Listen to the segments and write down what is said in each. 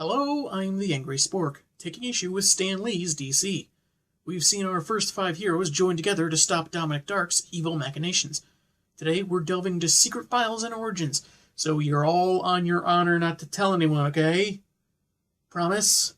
Hello, I'm the Angry Spork, taking issue with Stan Lee's DC. We've seen our first 5 heroes join together to stop Dominic Dark's evil machinations. Today, we're delving into secret files and origins, so you're all on your honor not to tell anyone, okay? Promise?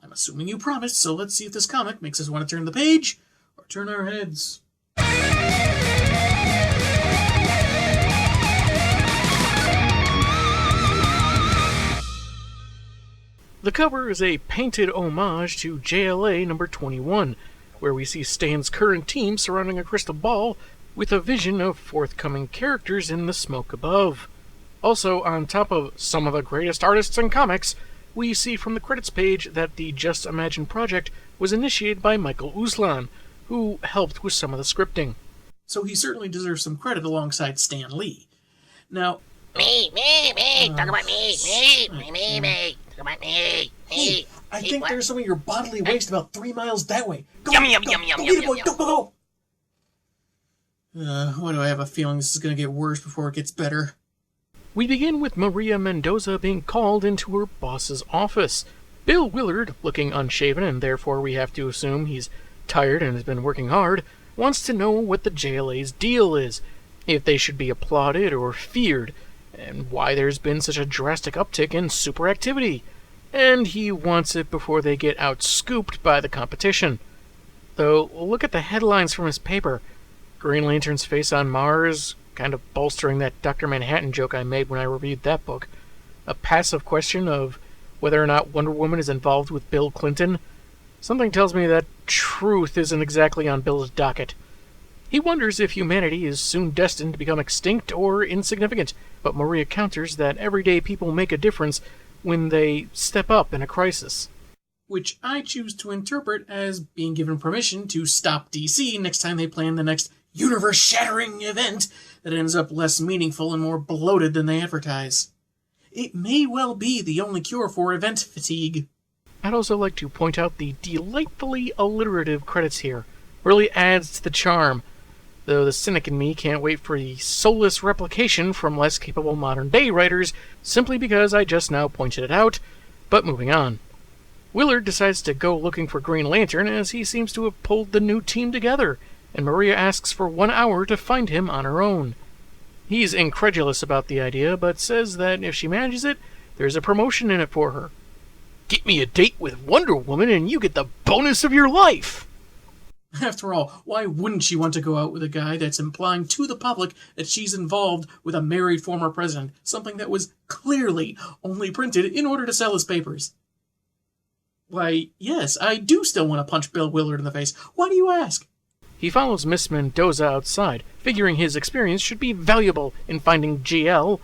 I'm assuming you promised, so let's see if this comic makes us want to turn the page or turn our heads. The cover is a painted homage to JLA number 21, where we see Stan's current team surrounding a crystal ball with a vision of forthcoming characters in the smoke above. Also, on top of some of the greatest artists in comics, we see from the credits page that the Just Imagine project was initiated by Michael Uslan, who helped with some of the scripting. So he certainly deserves some credit alongside Stan Lee. Now... Me, talk about me, talk about me. Hey, I think there's some of your bodily waste about 3 miles that way. Go, Yum, go, yum, go, yum, yum, go yum, get it, boy, yum, go. Why do I have a feeling this is going to get worse before it gets better? We begin with Maria Mendoza being called into her boss's office. Bill Willard, looking unshaven and therefore we have to assume he's tired and has been working hard, wants to know what the JLA's deal is, if they should be applauded or feared, and why there's been such a drastic uptick in super activity, and he wants it before they get out-scooped by the competition. Though, look at the headlines from his paper. Green Lantern's face on Mars, kind of bolstering that Dr. Manhattan joke I made when I reviewed that book. A passive question of whether or not Wonder Woman is involved with Bill Clinton. Something tells me that truth isn't exactly on Bill's docket. He wonders if humanity is soon destined to become extinct or insignificant, but Maria counters that everyday people make a difference when they step up in a crisis. Which I choose to interpret as being given permission to stop DC next time they plan the next universe-shattering event that ends up less meaningful and more bloated than they advertise. It may well be the only cure for event fatigue. I'd also like to point out the delightfully alliterative credits here. Really adds to the charm, though the cynic in me can't wait for the soulless replication from less capable modern-day writers simply because I just now pointed it out, but moving on. Willard decides to go looking for Green Lantern as he seems to have pulled the new team together, and Maria asks for 1 hour to find him on her own. He's incredulous about the idea, but says that if she manages it, there's a promotion in it for her. Get me a date with Wonder Woman and you get the bonus of your life! After all, why wouldn't she want to go out with a guy that's implying to the public that she's involved with a married former president, something that was clearly only printed in order to sell his papers? Why, yes, I do still want to punch Bill Willard in the face. Why do you ask? He follows Miss Mendoza outside, figuring his experience should be valuable in finding GL,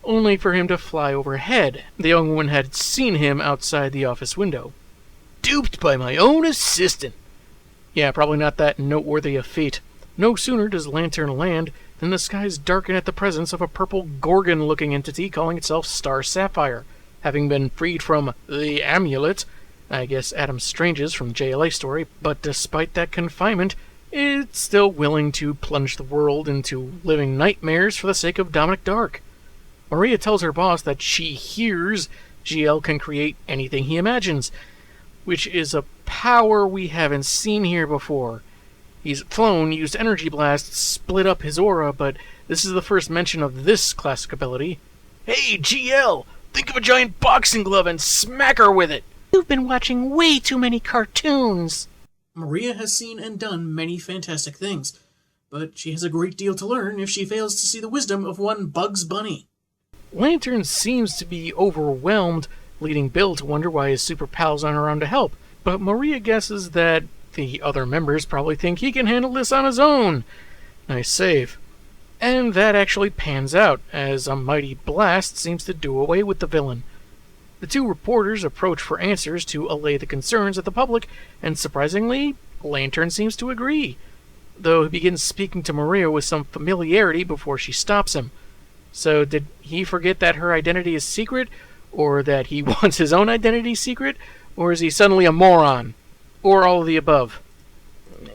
only for him to fly overhead. The young woman had seen him outside the office window. Duped by my own assistant! Yeah, probably not that noteworthy a feat. No sooner does Lantern land than the skies darken at the presence of a purple Gorgon-looking entity calling itself Star Sapphire. Having been freed from the amulet, I guess Adam Strange's from JLA story, but despite that confinement, it's still willing to plunge the world into living nightmares for the sake of Dominic Dark. Maria tells her boss that she hears GL can create anything he imagines, which is a power we haven't seen here before. He's flown, used energy blasts, split up his aura, but this is the first mention of this classic ability. Hey, GL! Think of a giant boxing glove and smack her with it! You've been watching way too many cartoons! Maria has seen and done many fantastic things, but she has a great deal to learn if she fails to see the wisdom of one Bugs Bunny. Lantern seems to be overwhelmed, leading Bill to wonder why his super pals aren't around to help, but Maria guesses that the other members probably think he can handle this on his own. Nice save. And that actually pans out, as a mighty blast seems to do away with the villain. The two reporters approach for answers to allay the concerns of the public, and surprisingly, Lantern seems to agree, though he begins speaking to Maria with some familiarity before she stops him. So did he forget that her identity is secret, or that he wants his own identity secret, or is he suddenly a moron? Or all of the above?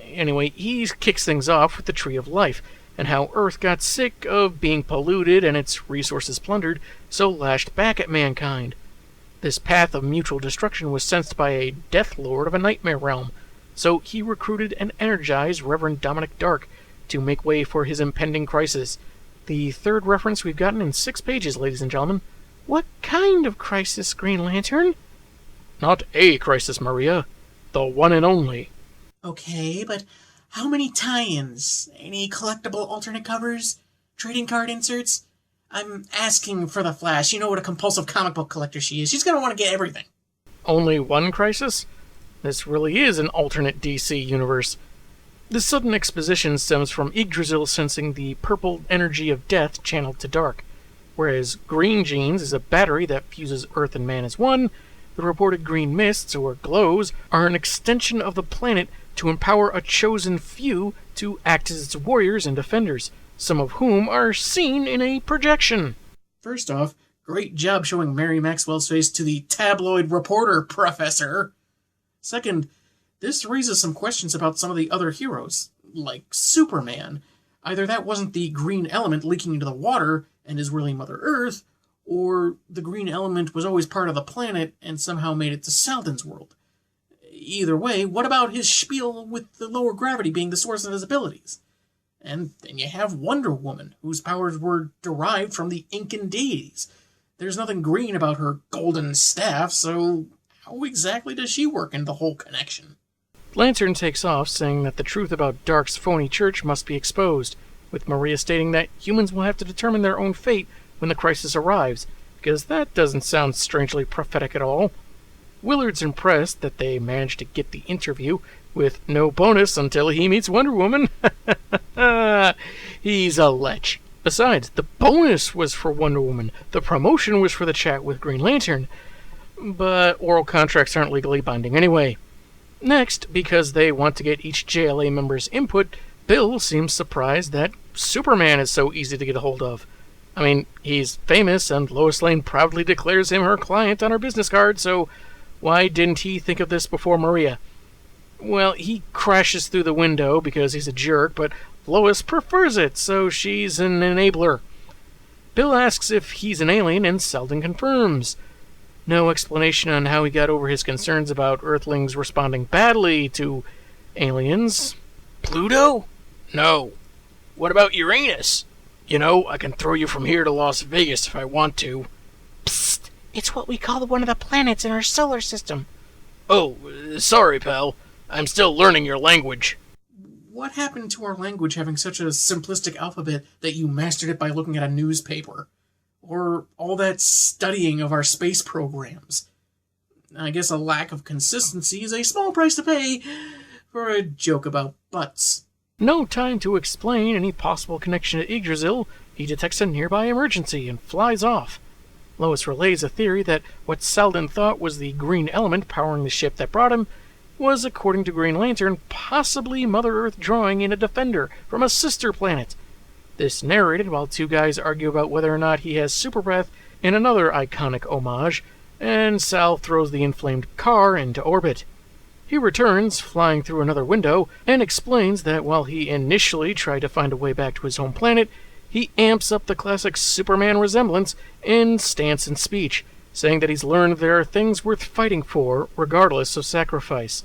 Anyway, he kicks things off with the Tree of Life, and how Earth got sick of being polluted and its resources plundered, so lashed back at mankind. This path of mutual destruction was sensed by a Death Lord of a nightmare realm, so he recruited and energized Reverend Dominic Dark to make way for his impending crisis. The third reference we've gotten in 6 pages, ladies and gentlemen. What kind of crisis, Green Lantern? Not a crisis, Maria. The one and only. Okay, but how many tie-ins? Any collectible alternate covers? Trading card inserts? I'm asking for the Flash. You know what a compulsive comic book collector she is. She's gonna want to get everything. Only one crisis? This really is an alternate DC universe. This sudden exposition stems from Yggdrasil sensing the purple energy of death channeled to Dark. Whereas Green Genes is a battery that fuses Earth and man as one, the reported green mists, or glows, are an extension of the planet to empower a chosen few to act as its warriors and defenders, some of whom are seen in a projection. First off, great job showing Mary Maxwell's face to the tabloid reporter, Professor. Second, this raises some questions about some of the other heroes, like Superman. Either that wasn't the green element leaking into the water and is really Mother Earth, or the green element was always part of the planet and somehow made it to Seldon's world. Either way, what about his spiel with the lower gravity being the source of his abilities? And then you have Wonder Woman, whose powers were derived from the Incan deities. There's nothing green about her golden staff, so how exactly does she work in the whole connection? Lantern takes off, saying that the truth about Dark's phony church must be exposed, with Maria stating that humans will have to determine their own fate when the crisis arrives, because that doesn't sound strangely prophetic at all. Willard's impressed that they managed to get the interview, with no bonus until he meets Wonder Woman. He's a lech. Besides, the bonus was for Wonder Woman. The promotion was for the chat with Green Lantern. But oral contracts aren't legally binding anyway. Next, because they want to get each JLA member's input, Bill seems surprised that Superman is so easy to get a hold of. I mean, he's famous, and Lois Lane proudly declares him her client on her business card, so why didn't he think of this before Maria? Well, he crashes through the window because he's a jerk, but Lois prefers it, so she's an enabler. Bill asks if he's an alien, and Seldon confirms. No explanation on how he got over his concerns about Earthlings responding badly to aliens. Pluto? No. What about Uranus? You know, I can throw you from here to Las Vegas if I want to. Psst! It's what we call one of the planets in our solar system. Oh, sorry, pal. I'm still learning your language. What happened to our language having such a simplistic alphabet that you mastered it by looking at a newspaper? Or all that studying of our space programs? I guess a lack of consistency is a small price to pay for a joke about butts. No time to explain any possible connection to Yggdrasil, he detects a nearby emergency and flies off. Lois relays a theory that what Seldon thought was the green element powering the ship that brought him was, according to Green Lantern, possibly Mother Earth drawing in a defender from a sister planet. This narrated while two guys argue about whether or not he has super breath in another iconic homage, and Sal throws the inflamed car into orbit. He returns, flying through another window, and explains that while he initially tried to find a way back to his home planet, he amps up the classic Superman resemblance in stance and speech, saying that he's learned there are things worth fighting for, regardless of sacrifice.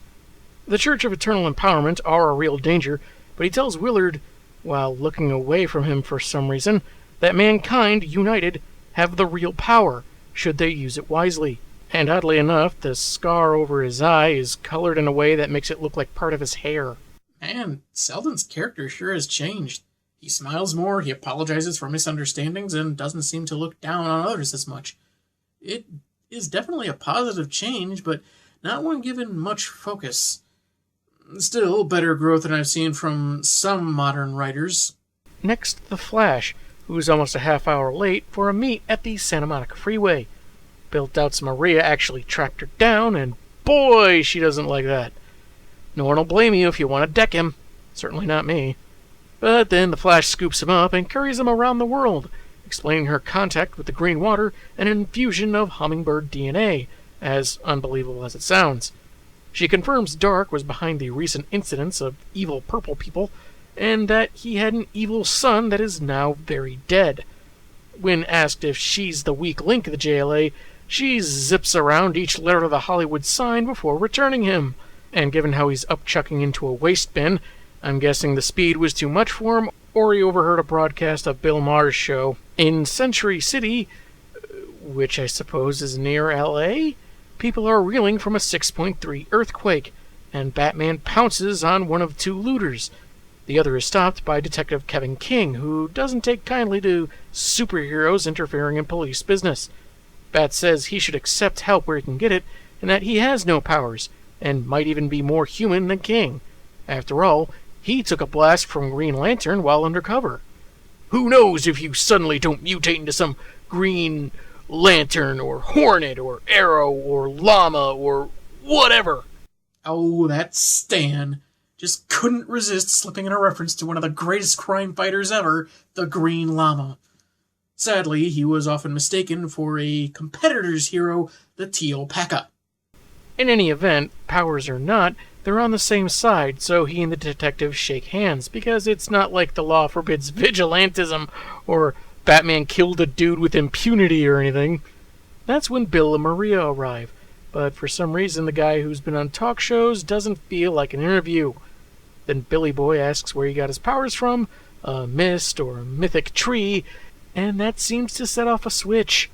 The Church of Eternal Empowerment are a real danger, but he tells Willard, while looking away from him for some reason, that mankind, united, have the real power, should they use it wisely. And oddly enough, the scar over his eye is colored in a way that makes it look like part of his hair. Man, Seldon's character sure has changed. He smiles more, he apologizes for misunderstandings, and doesn't seem to look down on others as much. It is definitely a positive change, but not one given much focus. Still, better growth than I've seen from some modern writers. Next, the Flash, who's almost a half hour late for a meet at the Santa Monica Freeway. Bill doubts Maria actually tracked her down, and boy, she doesn't like that. No one will blame you if you want to deck him. Certainly not me. But then the Flash scoops him up and carries him around the world, explaining her contact with the green water and an infusion of hummingbird DNA, as unbelievable as it sounds. She confirms Dark was behind the recent incidents of evil purple people, and that he had an evil son that is now very dead. When asked if she's the weak link of the JLA, She zips around each letter of the Hollywood sign before returning him. And given how he's upchucking into a waste bin, I'm guessing the speed was too much for him, or he overheard a broadcast of Bill Maher's show. In Century City, which I suppose is near LA, people are reeling from a 6.3 earthquake, and Batman pounces on one of two looters. The other is stopped by Detective Kevin King, who doesn't take kindly to superheroes interfering in police business. Bat says he should accept help where he can get it, and that he has no powers, and might even be more human than King. After all, he took a blast from Green Lantern while undercover. Who knows if you suddenly don't mutate into some Green Lantern, or Hornet, or Arrow, or Llama, or whatever. Oh, that Stan just couldn't resist slipping in a reference to one of the greatest crime fighters ever, the Green Llama. Sadly, he was often mistaken for a competitor's hero, the Teal Pekka. In any event, powers or not, they're on the same side, so he and the detective shake hands, because it's not like the law forbids vigilantism, or Batman killed a dude with impunity or anything. That's when Bill and Maria arrive, but for some reason the guy who's been on talk shows doesn't feel like an interview. Then Billy Boy asks where he got his powers from, a mist or a mythic tree, and that seems to set off a switch.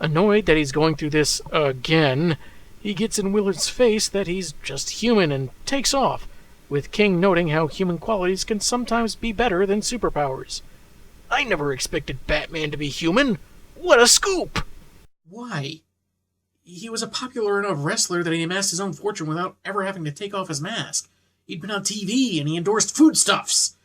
Annoyed that he's going through this again, he gets in Willard's face that he's just human and takes off, with King noting how human qualities can sometimes be better than superpowers. I never expected Batman to be human. What a scoop! Why? He was a popular enough wrestler that he amassed his own fortune without ever having to take off his mask. He'd been on TV and he endorsed foodstuffs.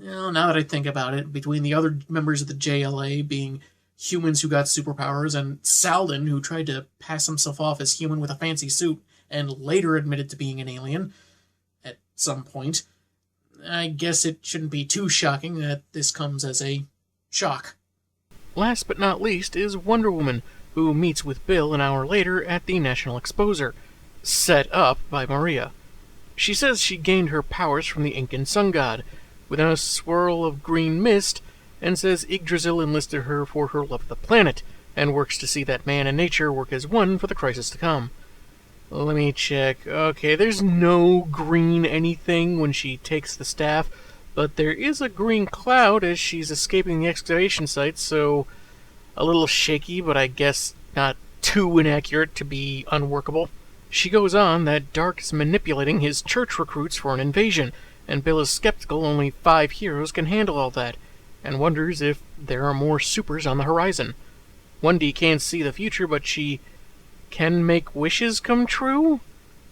Well, now that I think about it, between the other members of the JLA being humans who got superpowers and Salden, who tried to pass himself off as human with a fancy suit and later admitted to being an alien at some point, I guess it shouldn't be too shocking that this comes as a shock. Last but not least is Wonder Woman, who meets with Bill an hour later at the National Exposer, set up by Maria. She says she gained her powers from the Incan sun god, within a swirl of green mist, and says Yggdrasil enlisted her for her love of the planet, and works to see that man and nature work as one for the crisis to come. Let me check. Okay, there's no green anything when she takes the staff, but there is a green cloud as she's escaping the excavation site, so a little shaky, but I guess not too inaccurate to be unworkable. She goes on that Dark is manipulating his church recruits for an invasion, and Bill is skeptical only 5 heroes can handle all that, and wonders if there are more supers on the horizon. Wendy can't see the future, but she can make wishes come true?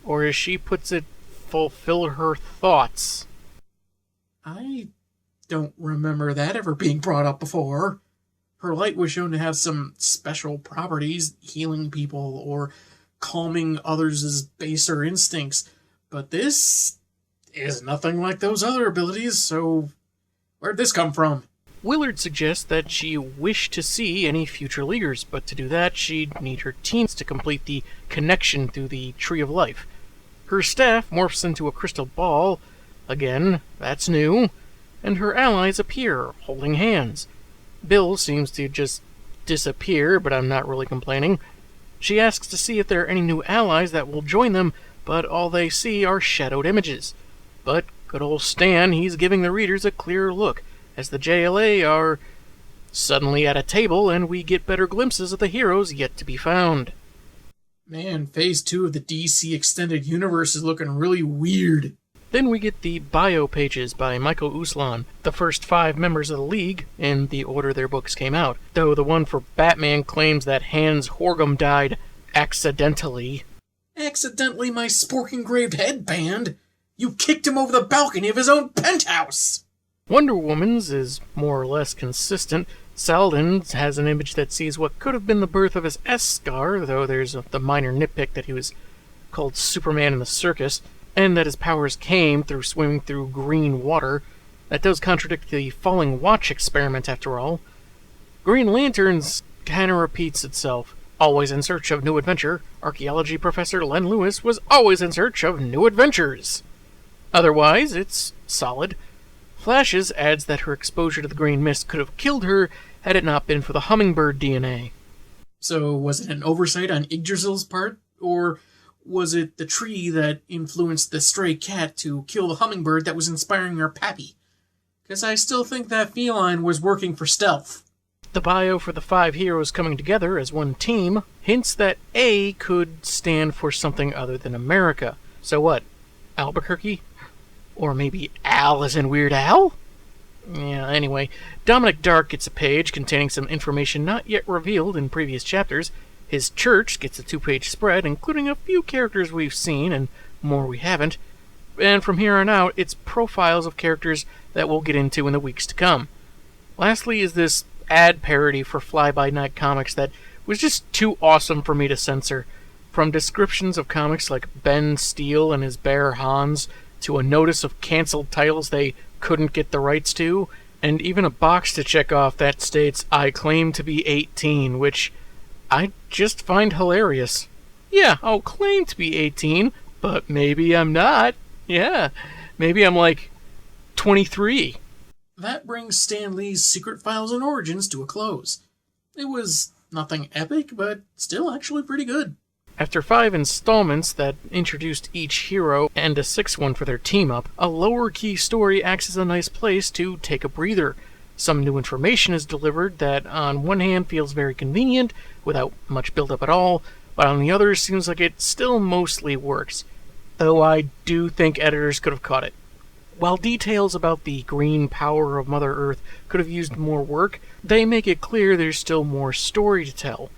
Or as she puts it, fulfill her thoughts. I don't remember that ever being brought up before. Her light was shown to have some special properties, healing people or calming others' baser instincts, but this is nothing like those other abilities, so where'd this come from? Willard suggests that she wished to see any future leaders, but to do that she'd need her teams to complete the connection through the Tree of Life. Her staff morphs into a crystal ball, again, that's new, and her allies appear, holding hands. Bill seems to just disappear, but I'm not really complaining. She asks to see if there are any new allies that will join them, but all they see are shadowed images. But good old Stan, he's giving the readers a clearer look, as the JLA are suddenly at a table and we get better glimpses of the heroes yet to be found. Man, Phase 2 of the DC Extended Universe is looking really weird. Then we get the bio pages by Michael Uslan, the first 5 members of the League, in the order their books came out, though the one for Batman claims that Hans Horgum died accidentally. Accidentally my spork-engraved headband? You kicked him over the balcony of his own penthouse! Wonder Woman's is more or less consistent. Salden's has an image that sees what could have been the birth of his S-Scar, though there's the minor nitpick that he was called Superman in the circus, and that his powers came through swimming through green water. That does contradict the falling watch experiment, after all. Green Lantern's kinda repeats itself. Always in search of new adventure, archaeology professor Len Lewis was always in search of new adventures. Otherwise, it's solid. Flashes adds that her exposure to the green mist could have killed her had it not been for the hummingbird DNA. So was it an oversight on Yggdrasil's part, or was it the tree that influenced the stray cat to kill the hummingbird that was inspiring our Pappy? Because I still think that feline was working for stealth. The bio for the 5 heroes coming together as one team hints that A could stand for something other than America. So what? Albuquerque? Or maybe Al as in Weird Al? Yeah, anyway, Dominic Dark gets a page containing some information not yet revealed in previous chapters. His church gets a 2-page spread, including a few characters we've seen and more we haven't. And from here on out, it's profiles of characters that we'll get into in the weeks to come. Lastly is this ad parody for Fly-By-Night comics that was just too awesome for me to censor. From descriptions of comics like Ben Steele and his bear Hans, to a notice of cancelled titles they couldn't get the rights to, and even a box to check off that states, "I claim to be 18, which I just find hilarious. Yeah, I'll claim to be 18, but maybe I'm not. Yeah, maybe I'm like 23. That brings Stan Lee's Secret Files and Origins to a close. It was nothing epic, but still actually pretty good. After 5 installments that introduced each hero and a 6th one for their team-up, a lower-key story acts as a nice place to take a breather. Some new information is delivered that on one hand feels very convenient, without much build-up at all, but on the other seems like it still mostly works. Though I do think editors could have caught it. While details about the green power of Mother Earth could have used more work, they make it clear there's still more story to tell.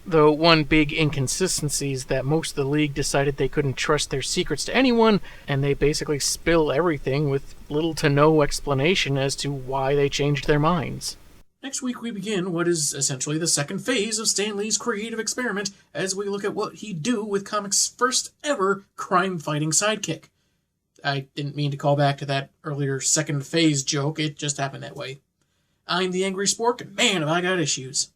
Though one big inconsistency is that most of the League decided they couldn't trust their secrets to anyone, and they basically spill everything with little to no explanation as to why they changed their minds. Next week we begin what is essentially the second phase of Stan Lee's creative experiment as we look at what he'd do with comics' first ever crime-fighting sidekick. I didn't mean to call back to that earlier second phase joke, it just happened that way. I'm the Angry Spork, and man have I got issues.